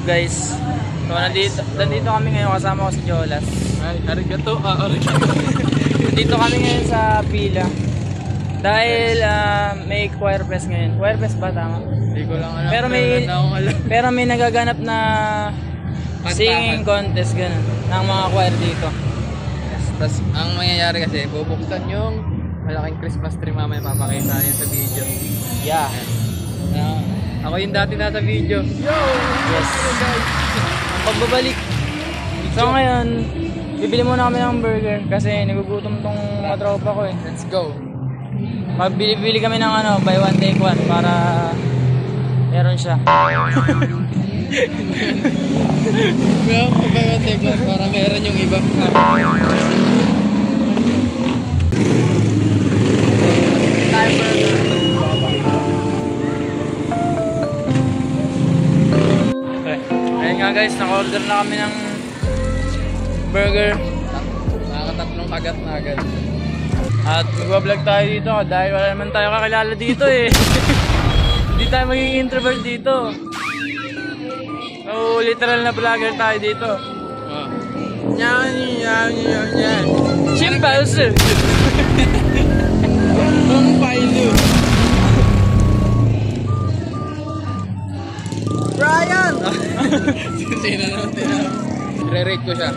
guys? So nandito kami ngayon, kasama ko si Jolas. Ay, arigato, arigato. Nandito kami ngayon sa pila. Dahil may choir fest ngayon. Choir fest ba tama? Hindi ko lang alam. Pero may nagaganap na singing contest ganun ng mga choir dito. Yes, tapos ang mangyayari kasi, bubuksan yung malaking Christmas tree mamaya, papakita yan sa video. Yeah. Ako yung dati nasa video. Yo! Yes. Ang pagbabalik. So ngayon, bibili muna kami ng burger kasi nagugutom tong mga tropa ko eh. Let's go. Bili kami ng ano, buy one take one para meron siya. Buy one take one para meron yung iba. Okay. Ayun nga guys, naka-order na kami ng burger. Nakakatatlong kagat na agad. At magbablog tayo dito dahil wala naman tayo kakilala dito eh. Hindi tayo magiging introvert dito. So literal na vlogger tayo dito. Yan. Chimpause. Ang pailo. Brian! Sino naman tinawag? Re-rate ko siya.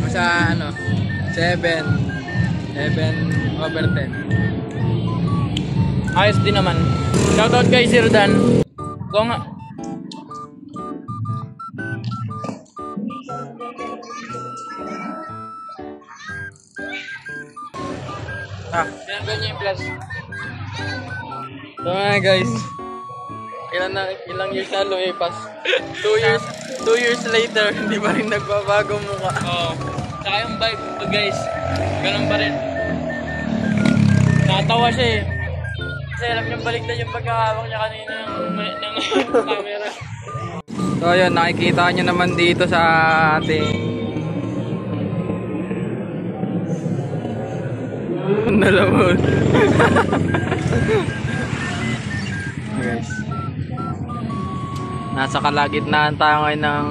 Sa ano, 7 over 10. Ayos din naman. Shoutout kay Sir Dan. Go nga. Tinanggal niya yung plus. So nga guys, ilang years na lumipas. 2 years later, hindi pa rin nagbabago mukha. Oo. Saka yung vibe to guys. Ganun pa rin. Natawa siya eh. Kasi alam niyang baliktad yung pagkakawak niya kanina ng camera. So yun, nakikita nyo naman dito sa ating nalamon. Guys, nasa kalagitnaan tayo ngayon ng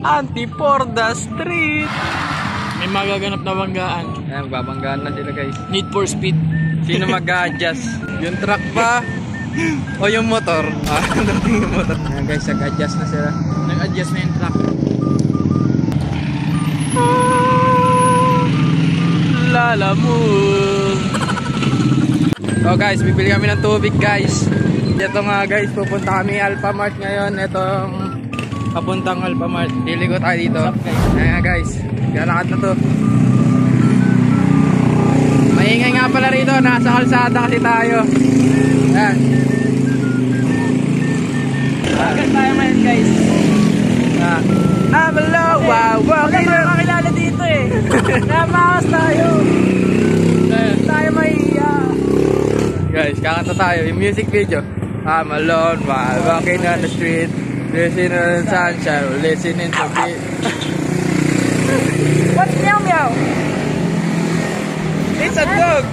Antiporda Street. May magaganap na banggaan. Ayan, babanggaan na sila guys. Need for speed. Sino mag-a-adjust? Yung truck ba? O yung motor? Dating yung motor. Ayan guys, nag-adjust na sila. Nag-adjust na yung truck. Lalamove. So guys, bibili kami ng tubig guys. Ito nga guys, pupunta kami Alphamart ngayon. Itong papuntang Alphamart. Diligo tayo dito. Ayan nga guys, galakad na to. Maingay nga pala rito, nasa kalsada kasi tayo. Ayan. Agad tayo ngayon guys. I'm alone, wow, wow. Wala tayo makilala dito eh. Namakas tayo. Tayo mahiya. Guys, kakanta tayo yung music video. I'm alone while walking on the street, listening to the sunshine, listening to beat. What's meow meow? It's a dog.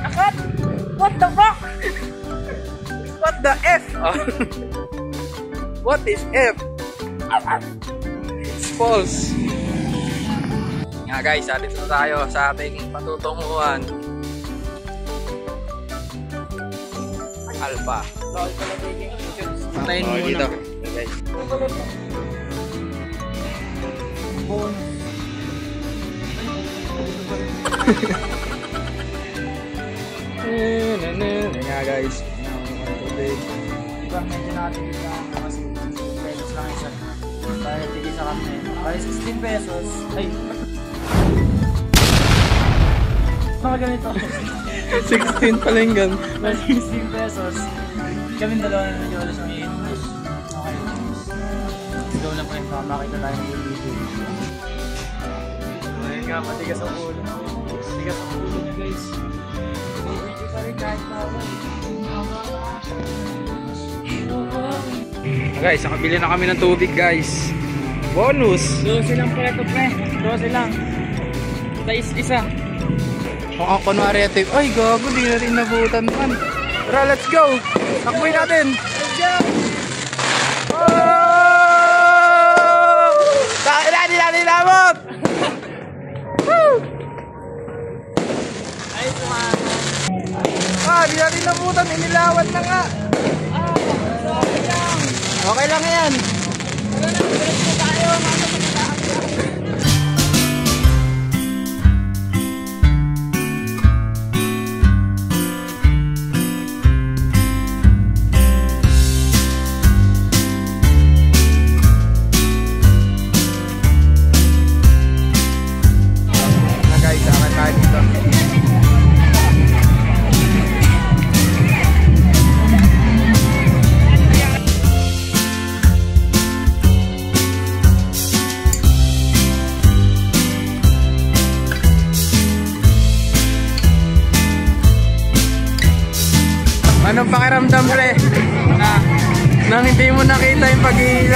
Akot? What the fuck? What the F? What is F? It's false. Nga guys, alis na tayo sa ating patutunguhan. Alpha. Patayin mo dito. Guys. Nga guys. Diba, medyo natin lang kasi 16 pesos lang isa. Dahil tigil sa kami. Dahil 16 pesos. Ay! Mga ganito. 16 palenggan. Dahil 16 pesos. Kami dalawa na medyo alas ng 8 pesos. Okay. Let's go na po yung makakita tayo ng video. Ayun nga, matigas ang ulo. Matigas ang ulo niya guys. Video pa rin kahit tawag. Guys, nakabili na kami ng tubig guys. Bonus! 12 lang preto pre. 12 lang. Isa. Kung kunwari ito, ay gago, di na rin nabutan man. Tara, let's go! Takboy natin! Let's go! Oh! galing na butan, inilawan na nga. Okay lang yan. Guys, akan tayo dito. Anong pakiramdam, pre? Nang hindi mo nakita yung pag-iila